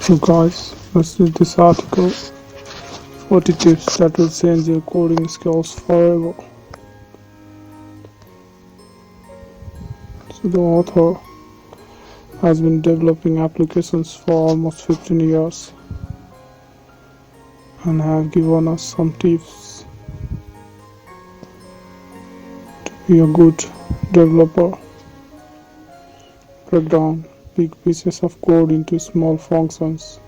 So guys, let's read this article. 40 tips that will change your coding skills forever. So the author has been developing applications for almost 15 years and have given us some tips to be a good developer. Break down big pieces of code into small functions.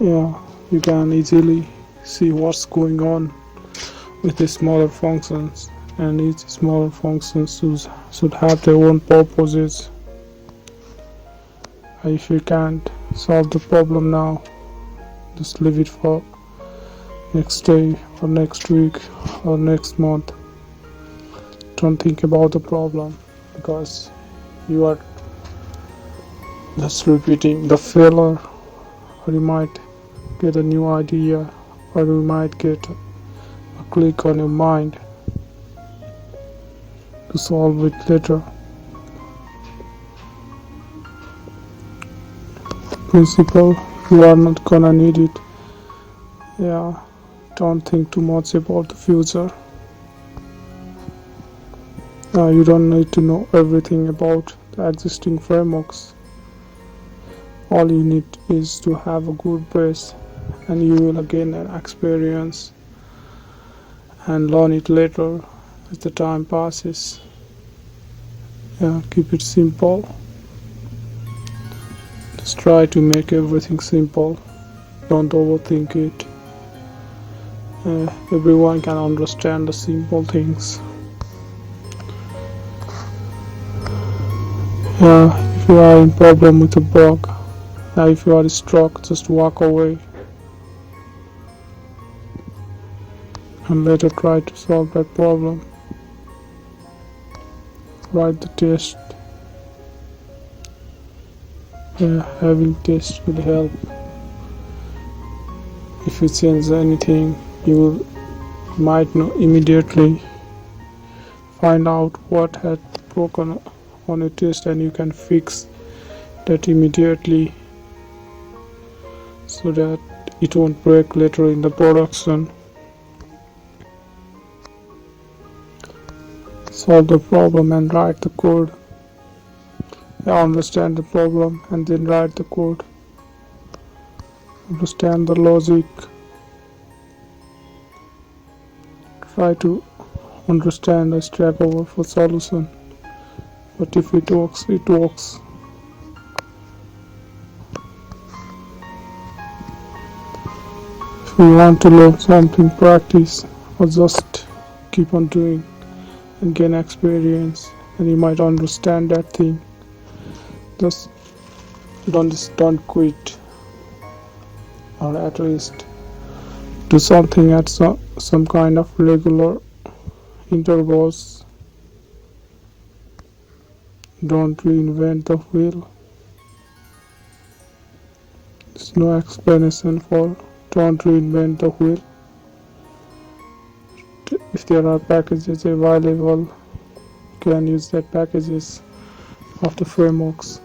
Yeah, you can easily see what's going on with the smaller functions, and each smaller function should have their own purposes. If you can't solve the problem now, just leave it for next day or next week or next month. Don't think about the problem, because you are just repeating the failure, or you might get a new idea, or you might get a click on your mind to solve it later. Principle, you are not gonna need it. Yeah, don't think too much about the future. You don't need to know everything about the existing frameworks. All you need is to have a good base, and you will gain an experience and learn it later as the time passes. Yeah, keep it simple. Just try to make everything simple. Don't overthink it. Everyone can understand the simple things. If you are in problem with a bug, if you are stuck, just walk away and later try to solve that problem. Write the test. Having tests will help. If you change anything, you might know immediately find out what had broken on a test, and you can fix that immediately so that it won't break later in the production. Solve the problem and write the code. Understand the problem and then write the code. Understand the logic. Try to understand the Stack Overflow solution. But if it works, it works. If you want to learn something, practice or just keep on doing and gain experience, and you might understand that thing. Just don't quit, or at least do something at some kind of regular intervals. Don't reinvent the wheel. There's no explanation for don't reinvent the wheel. If there are packages available, you can use that packages of the frameworks.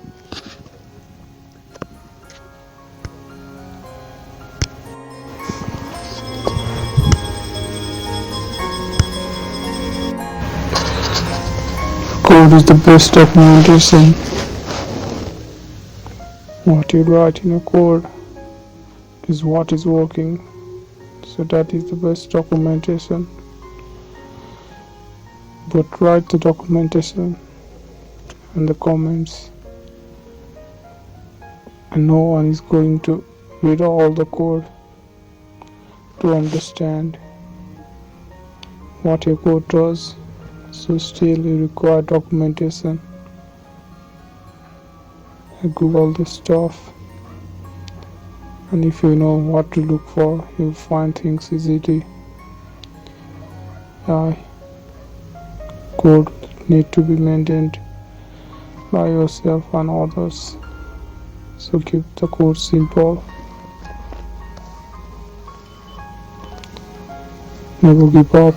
Code is the best documentation. What you write in a code is what is working, so that is the best documentation. But write the documentation and the comments, and no one is going to read all the code to understand what your code does. So still you require documentation. Google this stuff, and if you know what to look for, you'll find things easily. Code need to be maintained by yourself and others, so keep the code simple. Never give up.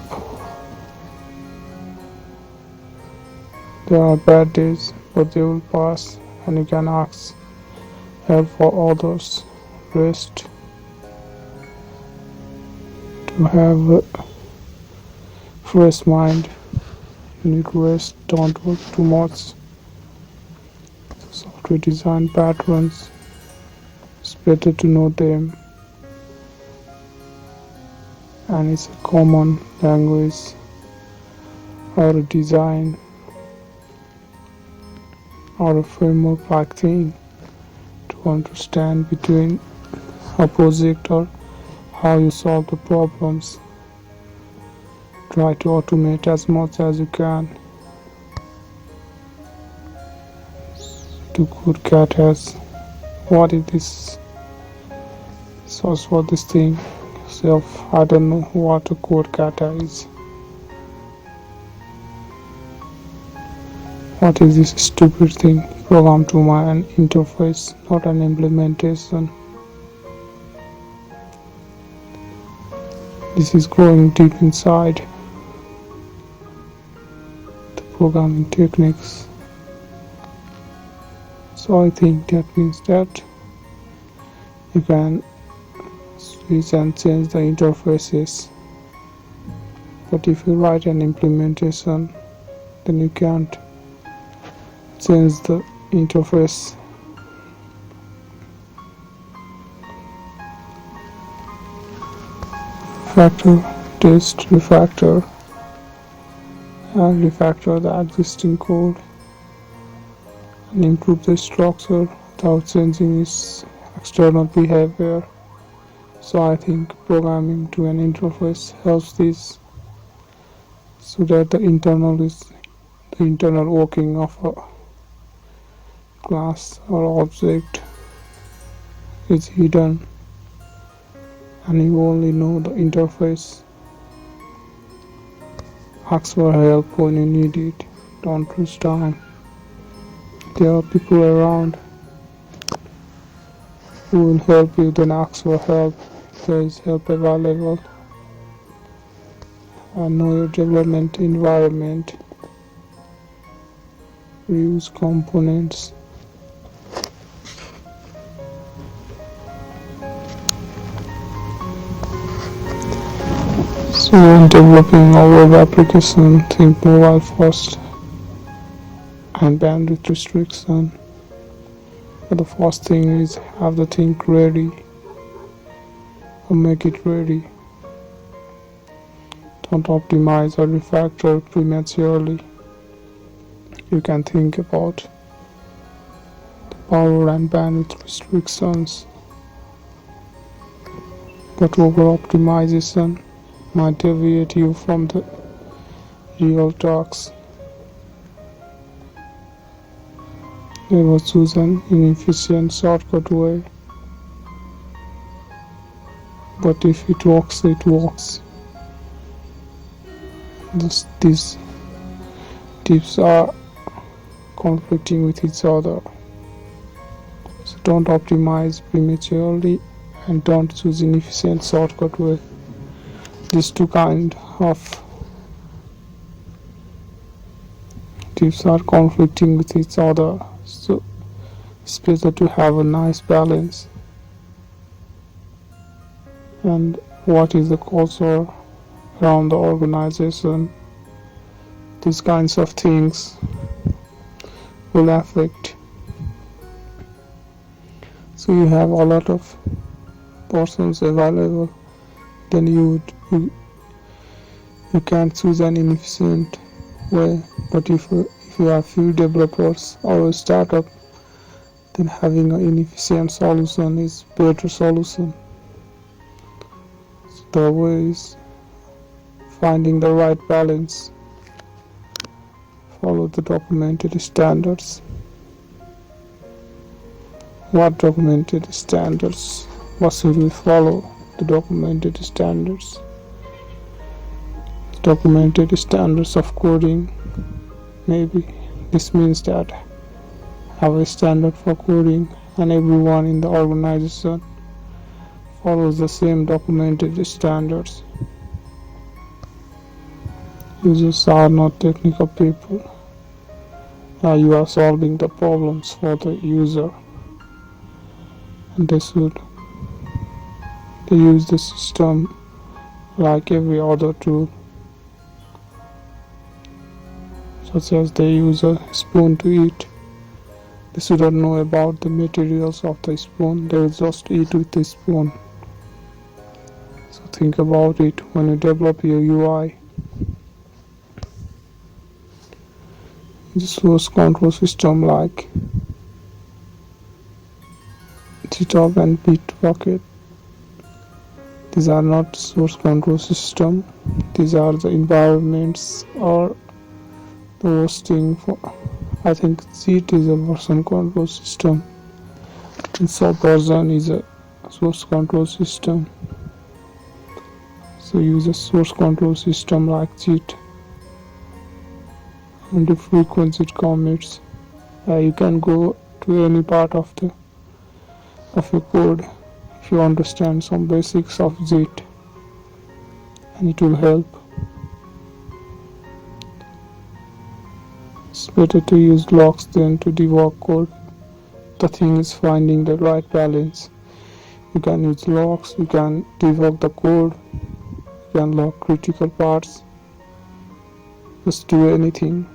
There are bad days, but they will pass, and you can ask help for others, rest, to have a fresh mind. You need rest, don't work too much. Software design patterns, it's better to know them, and it's a common language or a design or a framework like thing to understand between a project or how you solve the problems. Try to automate as much as you can. To good cat has what is this? Source for this thing. I don't know what a code kata is. What is this stupid thing? Program to my an interface, not an implementation. This is growing deep inside the programming techniques. So I think that means that you can switch and change the interfaces, but if you write an implementation, then you can't change the interface. Factor, test, refactor, and refactor the existing code and improve the structure without changing its external behavior. So I think programming to an interface helps this, so that the internal working of a class or object is hidden, and you only know the interface. Ask for help when you need it. Don't lose time. There are people around who will help you, then ask for help. There is help available. And know your development environment. Reuse components. So when developing a web application, think mobile first and bandwidth restriction. But the first thing is have the thing ready or make it ready. Don't optimize or refactor prematurely. You can think about the power and bandwidth restrictions, but over optimization might deviate you from the real tasks. Never choose an inefficient shortcut way, but if it works, it works. These tips are conflicting with each other, so don't optimize prematurely and don't choose inefficient shortcut way. These two kind of tips are conflicting with each other, so it's better to have a nice balance. And what is the culture around the organization? These kinds of things will affect. So you have a lot of persons available, then you can't choose an inefficient way. But if you have few developers or a startup, then having an inefficient solution is better solution. So the way is finding the right balance. Follow the documented standards. What documented standards? What should we follow? The documented standards. Documented standards of coding. Maybe this means that have a standard for coding and everyone in the organization follows the same documented standards. Users are not technical people. You are solving the problems for the user. They use the system like every other tool, such as they use a spoon to eat. They shouldn't know about the materials of the spoon, they will just eat with the spoon. So think about it when you develop your UI. The source control system like GitHub and Bitbucket, these are not source control system, these are the environments or the hosting for. I think Git is a version control system and Subversion is a source control system. So use a source control system like Git and do frequency commits. You can go to any part of your code if you understand some basics of Git, and it will help. It's better to use logs than to debug code. The thing is finding the right balance. You can use logs, you can debug the code, you can log critical parts, just do anything.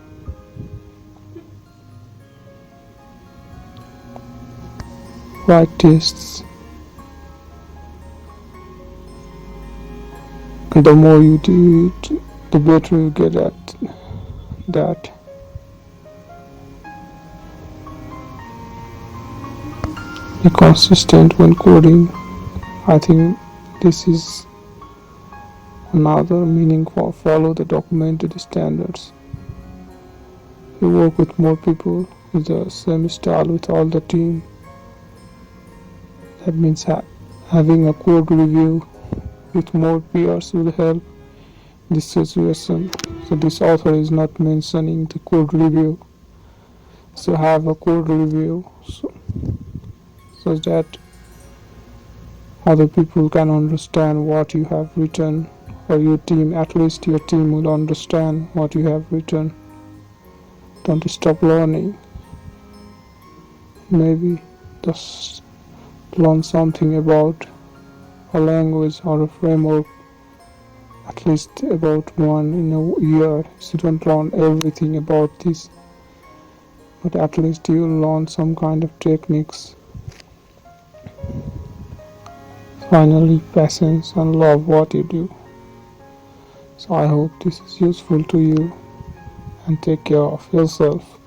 Write tests. And the more you do it, the better you get at that. Be consistent when coding. I think this is another meaning for follow the documented standards. You work with more people with the same style with all the team. That means having a code review with more peers will help this situation. So this author is not mentioning the code review. So have a code review so that other people can understand what you have written, or your team, at least your team will understand what you have written. Don't stop learning. Maybe just learn something about a language or a framework, at least about one in a year. You don't learn everything about this, but at least you learn some kind of techniques. Finally, patience and love what you do. So I hope this is useful to you, and take care of yourself.